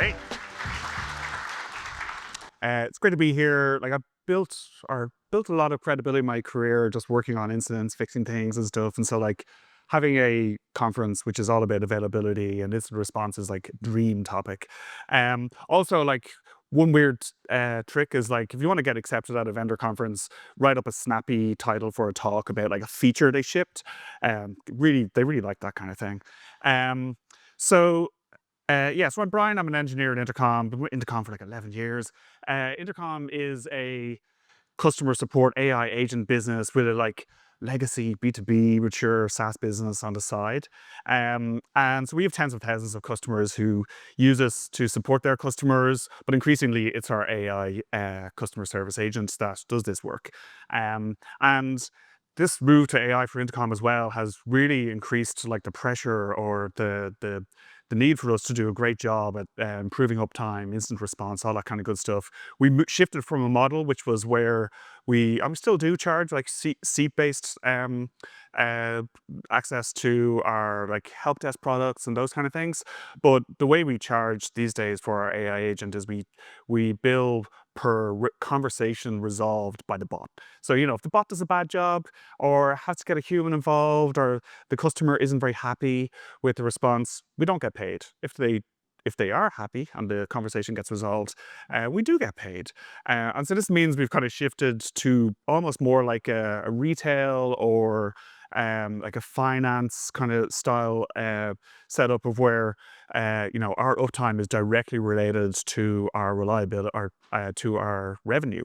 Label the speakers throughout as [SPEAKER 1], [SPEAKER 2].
[SPEAKER 1] Great. It's great to be here. Like I've built a lot of credibility in my career just working on incidents, fixing things and stuff. And so like having a conference which is all about availability and incident response is like dream topic. Also like one weird trick is like if you want to get accepted at a vendor conference, write up a snappy title for a talk about like a feature they shipped. They really like that kind of thing. Um, so yeah, so I'm Brian. I'm an engineer at Intercom. Been with Intercom for like 11 years. Intercom is a customer support AI agent business with a like legacy B2B mature SaaS business on the side. And so we have tens of thousands of customers who use us to support their customers, but increasingly it's our AI customer service agent that does this work. And this move to AI for Intercom as well has really increased like the pressure or the need for us to do a great job at improving uptime, instant response, all that kind of good stuff. We shifted from a model which was where we still do charge like seat-based uh, access to our like help desk products and those kind of things. But the way we charge these days for our AI agent is we bill per conversation resolved by the bot. So, you know, if the bot does a bad job or has to get a human involved or the customer isn't very happy with the response, we don't get paid. If they are happy and the conversation gets resolved, we do get paid. And so this means we've kind of shifted to almost more like a retail or like a finance kind of style setup of where you know, our uptime is directly related to our reliability or to our revenue.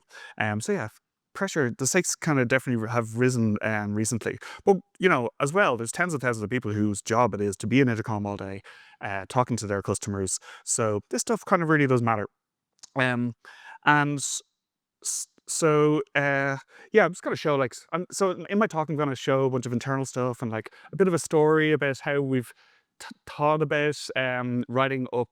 [SPEAKER 1] So yeah, pressure, the stakes kind of definitely have risen recently. But you know, as well, there's tens of thousands of people whose job it is to be in Intercom all day, talking to their customers. So this stuff kind of really does matter. Um, and so yeah, I'm just gonna show like so in my talk I'm gonna show a bunch of internal stuff and like a bit of a story about how we've thought about writing up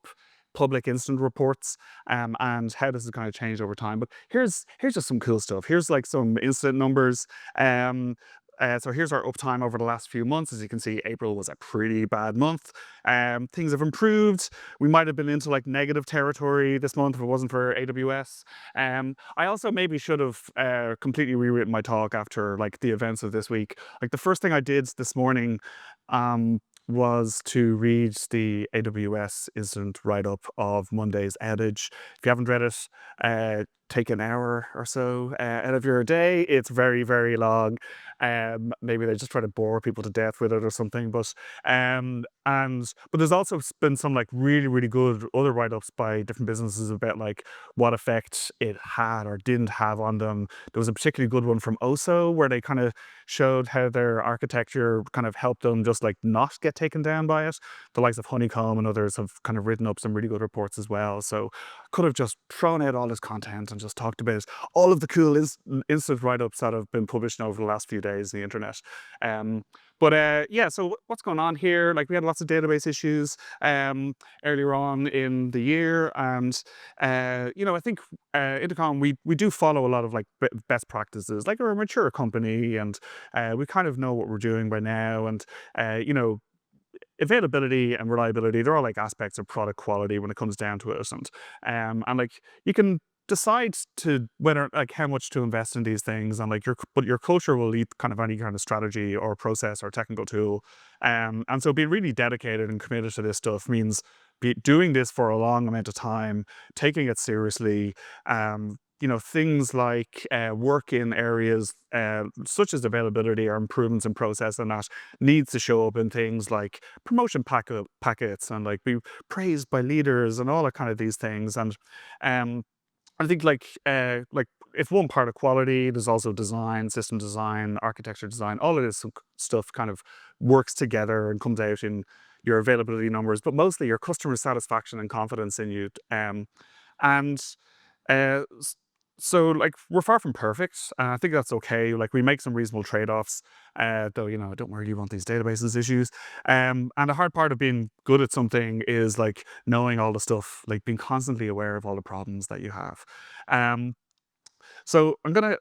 [SPEAKER 1] public incident reports and how this has kind of changed over time. But here's just some cool stuff. Here's like some incident numbers. So here's our uptime over the last few months. As you can see, April was a pretty bad month. Things have improved. We might have been into like negative territory this month if it wasn't for AWS. I also maybe should have completely rewritten my talk after like the events of this week. Like the first thing I did this morning was to read the AWS incident write-up of Monday's outage. If you haven't read it, take an hour or so out of your day. It's very, very long. Maybe they just try to bore people to death with it or something. But there's also been some like really, really good other write-ups by different businesses about like what effect it had or didn't have on them. There was a particularly good one from OSO where they kind of showed how their architecture kind of helped them just like not get taken down by it. The likes of Honeycomb and others have kind of written up some really good reports as well. So could have just thrown out all this content and just talked about all of the cool instant write-ups that have been published over the last few days on the internet. Yeah, so what's going on here? Like we had lots of database issues earlier on in the year, and you know, I think Intercom we do follow a lot of like best practices. Like we're a mature company, and we kind of know what we're doing by now, and you know, availability and reliability, they're all like aspects of product quality when it comes down to it. And like you can decide to whether like how much to invest in these things and like but your culture will lead kind of any kind of strategy or process or technical tool. And so being really dedicated and committed to this stuff means doing this for a long amount of time, taking it seriously. You know, things like work in areas such as availability or improvements in process and that needs to show up in things like promotion packets and like be praised by leaders and all that kind of these things. And I think like it's one part of quality. There's also design, system design, architecture design. All of this stuff kind of works together and comes out in your availability numbers, but mostly your customer satisfaction and confidence in you. And uh, so like we're far from perfect. I think that's okay. Like we make some reasonable trade-offs, though, you know, I don't really want these databases issues. And the hard part of being good at something is like knowing all the stuff, like being constantly aware of all the problems that you have. So I'm gonna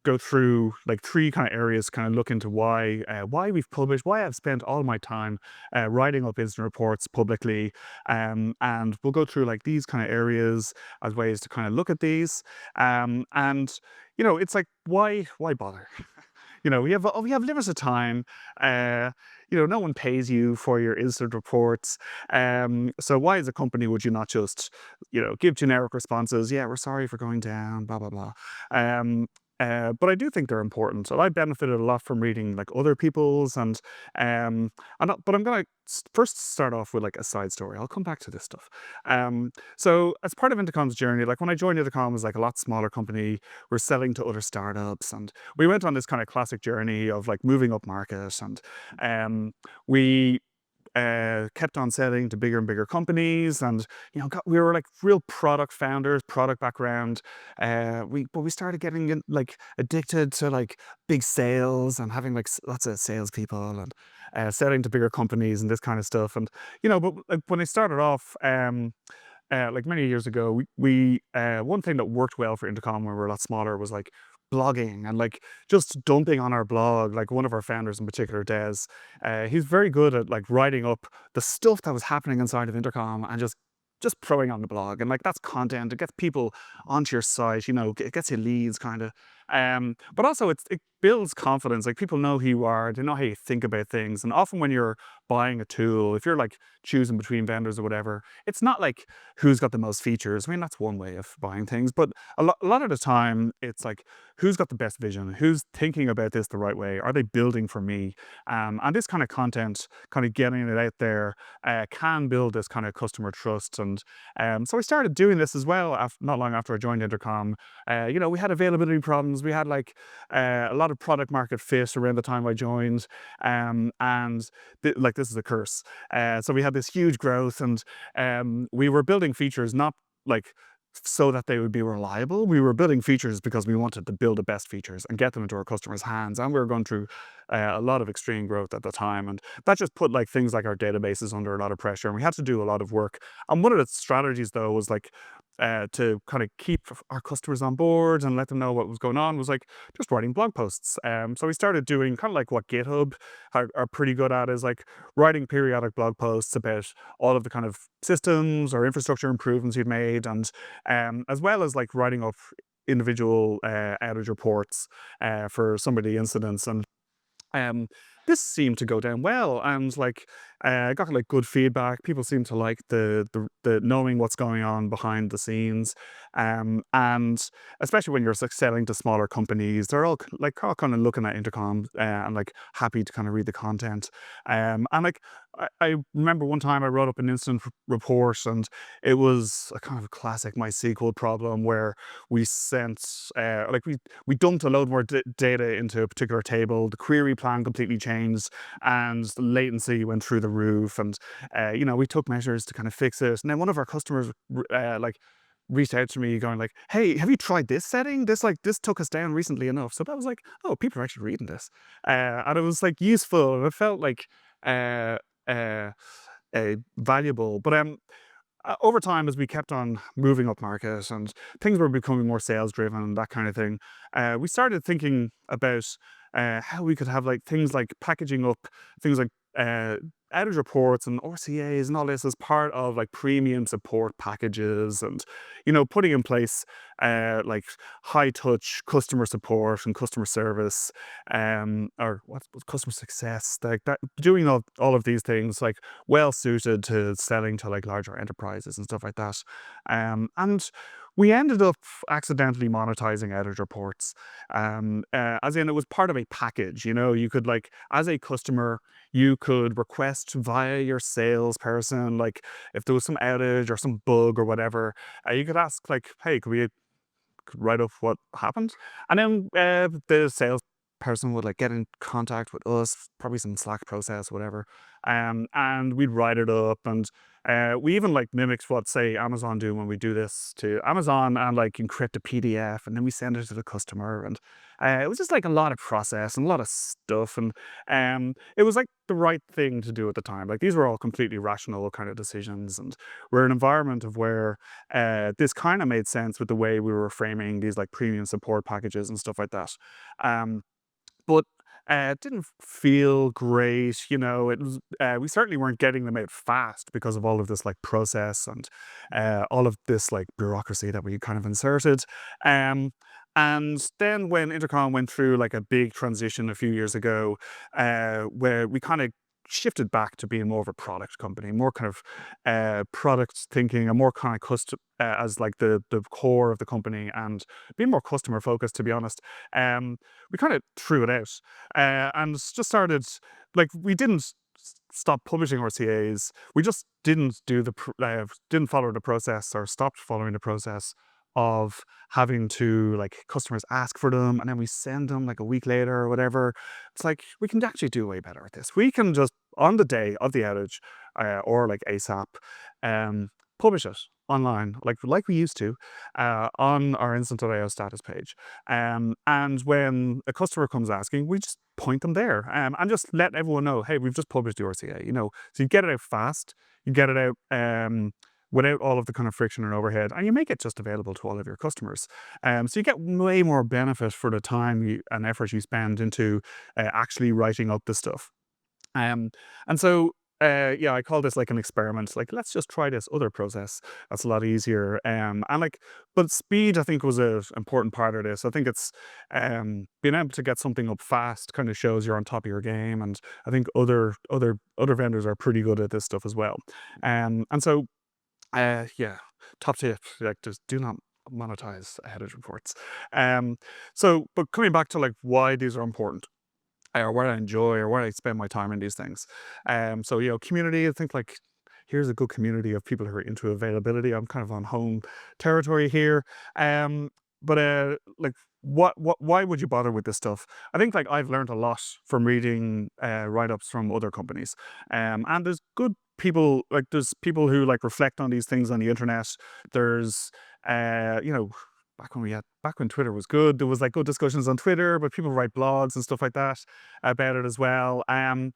[SPEAKER 1] go through like three kind of areas to kind of look into why we've published, why I've spent all my time writing up incident reports publicly, and we'll go through like these kind of areas as ways to kind of look at these, and it's like why bother? We have limited time. Uh, no one pays you for your incident reports. So why, as a company, would you not just, give generic responses? Yeah, we're sorry for going down, blah blah blah. Um, but I do think they're important. So I benefited a lot from reading like other people's, but I'm gonna first start off with like a side story. I'll come back to this stuff. So as part of Intercom's journey, like when I joined Intercom, it was like a lot smaller company. We're selling to other startups, and we went on this kind of classic journey of like moving up market, and we kept on selling to bigger and bigger companies, and we were like real product founders, product background. But we started getting like addicted to like big sales and having like lots of salespeople and selling to bigger companies and this kind of stuff. And but like when I started off, like many years ago, we one thing that worked well for Intercom when we were a lot smaller was like blogging and like just dumping on our blog. Like one of our founders in particular, Des, he's very good at like writing up the stuff that was happening inside of Intercom and just throwing on the blog. And like that's content. It gets people onto your site. It gets you leads, kind of. But also it builds confidence. Like people know who you are. They know how you think about things. And often when you're buying a tool, if you're like choosing between vendors or whatever, it's not like who's got the most features. I mean, that's one way of buying things, but a lot of the time it's like who's got the best vision, who's thinking about this the right way, are they building for me? And this kind of content, kind of getting it out there, can build this kind of customer trust. And so I started doing this as well not long after I joined Intercom. We had availability problems. We had like a lot of product market fit around the time I joined, and like this is a curse. So we had this huge growth, and we were building features not like so that they would be reliable. We were building features because we wanted to build the best features and get them into our customers' hands. And we were going through a lot of extreme growth at the time. And that just put like things like our databases under a lot of pressure. And we had to do a lot of work. And one of the strategies though was like to kind of keep our customers on board and let them know what was going on was like just writing blog posts. So we started doing kind of like what GitHub are pretty good at, is like writing periodic blog posts about all of the kind of systems or infrastructure improvements you've made, and as well as like writing up individual outage reports for some of the incidents. And um, this seemed to go down well, and like I got like good feedback. People seem to like the knowing what's going on behind the scenes, and especially when you're like selling to smaller companies, they're all kind of looking at Intercom and like happy to kind of read the content. And like I remember one time I wrote up an incident report, and it was a kind of classic MySQL problem where we sent like we dumped a load more data into a particular table. The query plan completely changed, and the latency went through the roof. And we took measures to kind of fix it. And then one of our customers like reached out to me going like, "Hey, have you tried this setting? This took us down recently enough." So that was like, oh, people are actually reading this, and it was like useful, and it felt like uh, uh, valuable. But over time, as we kept on moving up market and things were becoming more sales driven and that kind of thing, we started thinking about how we could have like things like packaging up things like outage reports and RCAs and all this as part of like premium support packages, and putting in place like high touch customer support and customer service, or what's customer success, like that, doing all of these things like well suited to selling to like larger enterprises and stuff like that. And we ended up accidentally monetizing outage reports, as in it was part of a package. You could like, as a customer, you could request via your salesperson, like if there was some outage or some bug or whatever, you could ask like, hey, could we write up what happened? And then the sales person would like get in contact with us, probably some Slack process, whatever. And we'd write it up, and we even like mimicked what say Amazon do when we do this to Amazon, and like encrypt a PDF, and then we send it to the customer. And it was just like a lot of process and a lot of stuff, and it was like the right thing to do at the time. Like these were all completely rational kind of decisions, and we're in an environment of where this kind of made sense with the way we were framing these like premium support packages and stuff like that. Um, but it didn't feel great, you know. It was we certainly weren't getting them out fast because of all of this like process and all of this like bureaucracy that we kind of inserted. Um, and then when Intercom went through like a big transition a few years ago, where we kind of shifted back to being more of a product company, more kind of product thinking, and more kind of custom as like the core of the company, and being more customer focused. To be honest, we kind of threw it out and just started like we didn't stop publishing RCAs. We just didn't do didn't follow the process, or stopped following the process of having to like customers ask for them and then we send them like a week later or whatever. It's like we can actually do way better at this. We can just on the day of the outage or like ASAP um, publish it online like we used to on our instant.io status page. And when a customer comes asking, we just point them there and just let everyone know, hey, we've just published the RCA, you know. So you get it out fast, you get it out without all of the kind of friction and overhead, and you make it just available to all of your customers. So you get way more benefit for the time and effort you spend into actually writing up the stuff. Um, and so, yeah, I call this like an experiment. Like, let's just try this other process. That's a lot easier. And like, but speed, I think, was an important part of this. I think it's being able to get something up fast kind of shows you're on top of your game. And I think other vendors are pretty good at this stuff as well. And so, yeah, top tip, like, just do not monetize headed reports. So, but coming back to like why these are important or what I enjoy or where I spend my time in these things. So, you know, community, I think like here's a good community of people who are into availability. I'm kind of on home territory here. But like why would you bother with this stuff? I think like I've learned a lot from reading write-ups from other companies. And there's good people, like there's people who like reflect on these things on the internet. There's you know, back when Twitter was good, there was like good discussions on Twitter, but people write blogs and stuff like that about it as well. And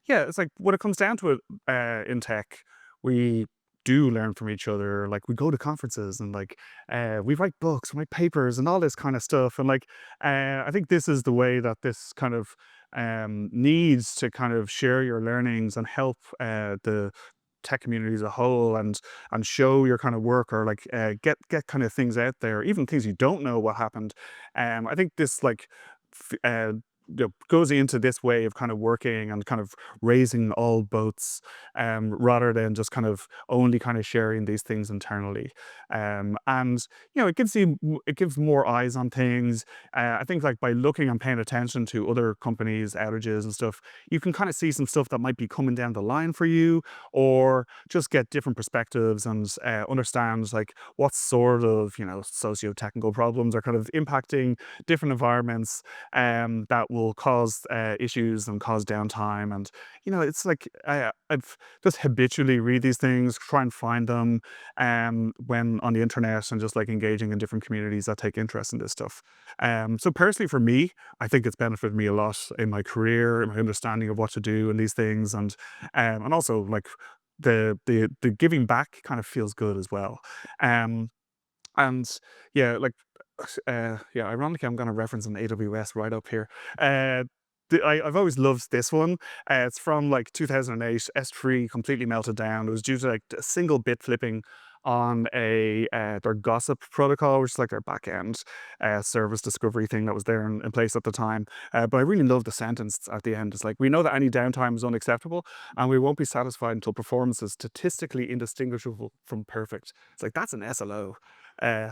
[SPEAKER 1] yeah, it's like when it comes down to it in tech, we do learn from each other. Like we go to conferences and like we write books, we write papers, and all this kind of stuff. And like I think this is the way that this kind of needs to kind of share your learnings and help the tech community as a whole, and show your kind of work, or like get kind of things out there, even things you don't know what happened. I think this like goes into this way of kind of working and kind of raising all boats, rather than just kind of only kind of sharing these things internally. And you know, it gives more eyes on things. I think like by looking and paying attention to other companies' outages and stuff, you can kind of see some stuff that might be coming down the line for you, or just get different perspectives and understand like what sort of, you know, socio-technical problems are kind of impacting different environments that will cause issues and cause downtime. And you know, it's like I've just habitually read these things, try and find them when on the internet, and just like engaging in different communities that take interest in this stuff. So personally for me, I think it's benefited me a lot in my career, in my understanding of what to do in these things, and also like the giving back kind of feels good as well. Um, and yeah, like yeah, ironically, I'm going to reference an AWS right up here. Uh, I've always loved this one. It's from like 2008. S3 completely melted down. It was due to like a single bit flipping on their gossip protocol, which is like their backend service discovery thing that was there in place at the time. But I really love the sentence at the end. It's like, we know that any downtime is unacceptable, and we won't be satisfied until performance is statistically indistinguishable from perfect. It's like, that's an SLO. Uh,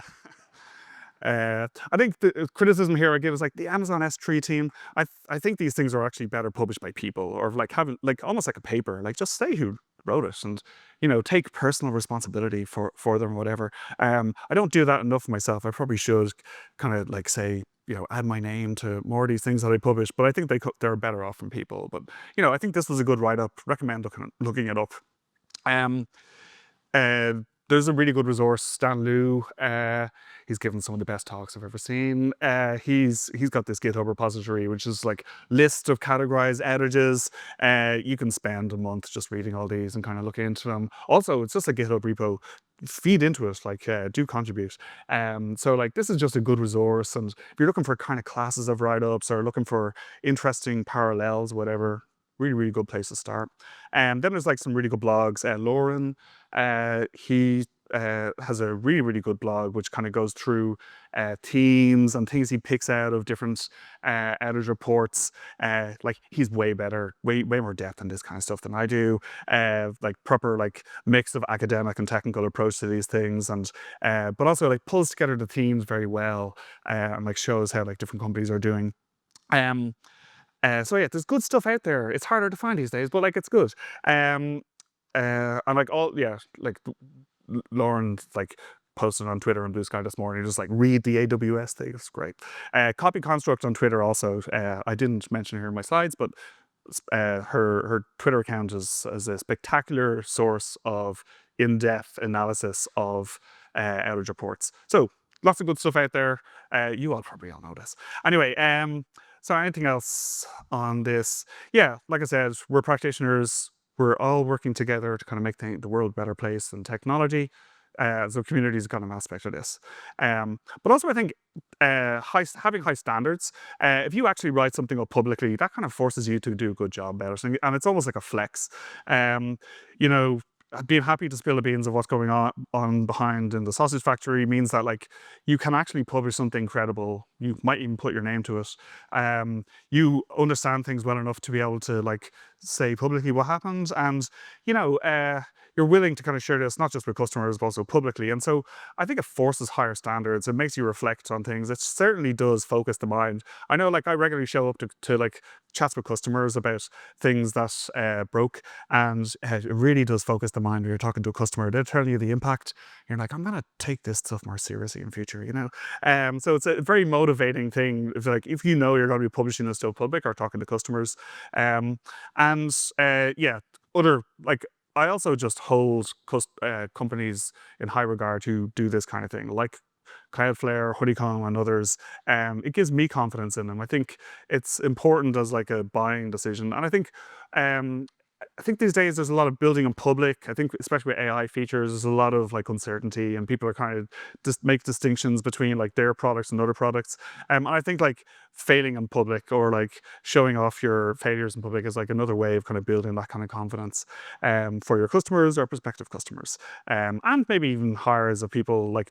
[SPEAKER 1] I think the criticism here I give is like the Amazon S3 team. I think these things are actually better published by people, or like having like almost like a paper. Like just say who wrote it, and you know, take personal responsibility for them or whatever. I don't do that enough myself. I probably should kind of like say add my name to more of these things that I publish, but I think they're better off from people. But, I think this was a good write-up. Recommend looking it up. Um, uh, there's a really good resource, Stan Liu. He's given some of the best talks I've ever seen. He's got this GitHub repository, which is like list of categorized outages. You can spend a month just reading all these and kind of looking into them. Also, it's just a GitHub repo. Feed into it, like do contribute. So like this is just a good resource, and if you're looking for kind of classes of write-ups or looking for interesting parallels, whatever, really good place to start. And then there's like some really good blogs. Lauren, he has a really good blog which kind of goes through themes and things he picks out of different outage reports. Like he's way better, way more depth in this kind of stuff than I do. Like proper like mix of academic and technical approach to these things, and but also like pulls together the themes very well, and like shows how like different companies are doing. So yeah, there's good stuff out there. It's harder to find these days, but like it's good. And like Lauren like posted on Twitter and Blue Sky this morning, just like read the AWS thing. It's great. Copy Construct on Twitter also. I didn't mention her in my slides, but her Twitter account is a spectacular source of in-depth analysis of outage reports. So lots of good stuff out there. You all probably all know this. Anyway, so anything else on this? Yeah, like I said, we're practitioners. We're all working together to kind of make the world a better place and technology. So community is kind of an aspect of this. But also I think having high standards, if you actually write something up publicly, that kind of forces you to do a good job about it. And it's almost like a flex. Being happy to spill the beans of what's going on behind in the sausage factory means that like you can actually publish something credible. You might even put your name to it. You understand things well enough to be able to like say publicly what happened, and you're willing to kind of share this not just with customers but also publicly. And so I think it forces higher standards. It makes you reflect on things. It certainly does focus the mind. I know like I regularly show up to like chats with customers about things that broke, and it really does focus the mind when you're talking to a customer. They're telling you the impact. You're like, I'm gonna take this stuff more seriously in future, So it's a very motivating thing if you know you're going to be publishing this stuff public or talking to customers. Yeah, other like I also just hold companies in high regard who do this kind of thing, like Cloudflare, Honeycomb, and others. It gives me confidence in them. I think it's important as like a buying decision, and I think these days there's a lot of building in public. I think especially with AI features, there's a lot of like uncertainty, and people are kind of just make distinctions between like their products and other products. And I think like failing in public or like showing off your failures in public is like another way of kind of building that kind of confidence for your customers or prospective customers, and maybe even hires of people like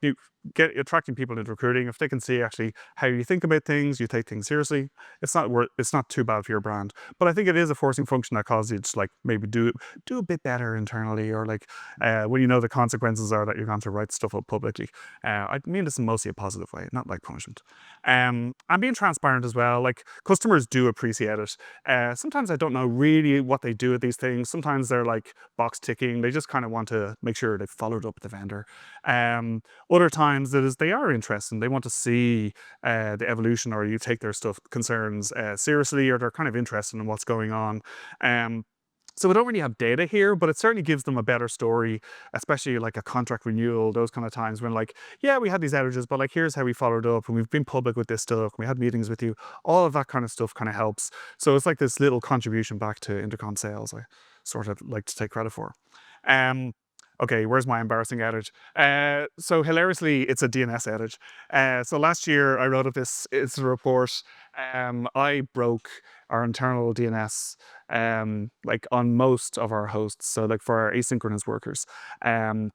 [SPEAKER 1] attracting people into recruiting. If they can see actually how you think about things, you take things seriously, it's not too bad for your brand. But I think it is a forcing function that causes you to like maybe do a bit better internally, or like when you know the consequences are that you're going to write stuff up publicly. I mean this in mostly a positive way, not like punishment. And being transparent as well. Like customers do appreciate it. Sometimes I don't know really what they do with these things. Sometimes they're like box ticking. They just kind of want to make sure they've followed up with the vendor. Other times they are interested. They want to see the evolution, or you take their concerns seriously, or they're kind of interested in what's going on. So we don't really have data here, but it certainly gives them a better story, especially like a contract renewal, those kind of times when like, yeah, we had these outages, but like, here's how we followed up, and we've been public with this stuff, and we had meetings with you. All of that kind of stuff kind of helps. So it's like this little contribution back to Intercom sales, I sort of like to take credit for. Okay, where's my embarrassing outage? So hilariously, it's a DNS outage. So last year I wrote up it's a report. I broke our internal DNS like on most of our hosts, so like for our asynchronous workers. So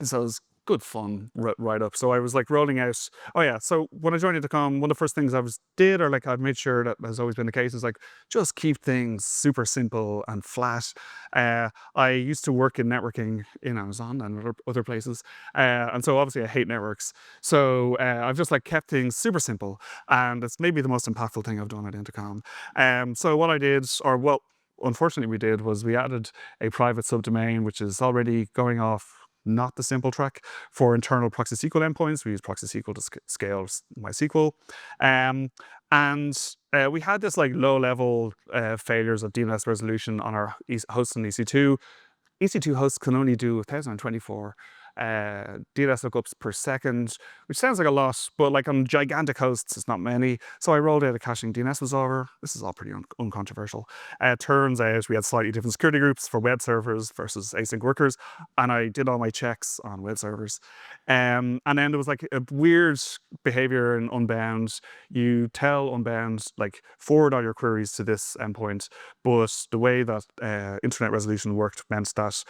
[SPEAKER 1] it was good fun write up. So I was like rolling out. Oh yeah. So when I joined Intercom, one of the first things did, or like I've made sure that has always been the case, is like just keep things super simple and flat. I used to work in networking in Amazon and other places, and so obviously I hate networks. So I've just like kept things super simple, and it's maybe the most impactful thing I've done at Intercom. So what I did, or well, unfortunately we added a private subdomain which is already going off not the simple track. For internal proxy SQL endpoints, we use proxy SQL to scale MySQL. And we had this like low level failures of DNS resolution on our hosts in EC2. EC2 hosts can only do 1,024 DNS lookups per second, which sounds like a lot, but like on gigantic hosts, it's not many. So I rolled out a caching DNS resolver. This is all pretty uncontroversial. Turns out we had slightly different security groups for web servers versus async workers, and I did all my checks on web servers. And then there was like a weird behavior in Unbound. You tell Unbound, like, forward all your queries to this endpoint, but the way that internet resolution worked meant that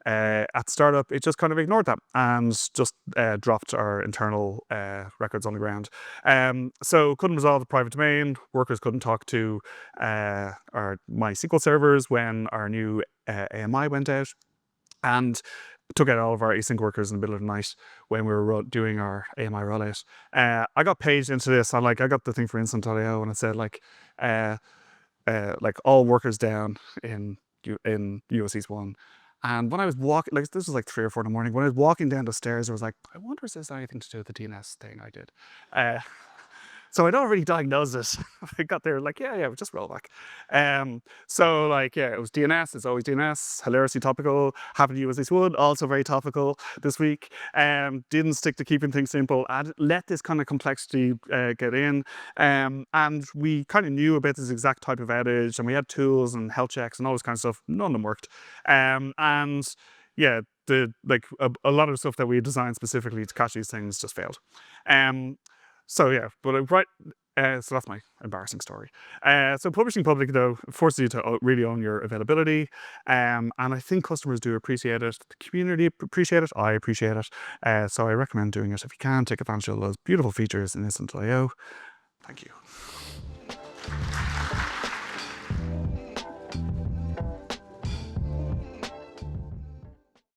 [SPEAKER 1] at startup, it just kind of ignored that and just dropped our internal records on the ground. So couldn't resolve the private domain. Workers couldn't talk to our MySQL servers when our new AMI went out, and took out all of our async workers in the middle of the night when we were doing our AMI rollout. I got paged into this. I got the thing for instant.io, and it said like all workers down in US East 1. And when I was walking, like this was like 3 or 4 in the morning, when I was walking down the stairs, I was like, I wonder if this has anything to do with the DNS thing I did. So I'd already diagnosed it. I got there like, yeah, just roll back. So like, yeah, it was DNS. It's always DNS. Hilariously topical. Happened to use this one. Also very topical this week. Didn't stick to keeping things simple. Let this kind of complexity get in. And we kind of knew about this exact type of outage, and we had tools and health checks and all this kind of stuff. None of them worked. And yeah, a lot of the stuff that we designed specifically to catch these things just failed. So yeah, but so that's my embarrassing story. So publishing public though forces you to really own your availability, and I think customers do appreciate it. The community appreciate it. I appreciate it. So I recommend doing it if you can. Take advantage of those beautiful features in Instant.io. Thank you.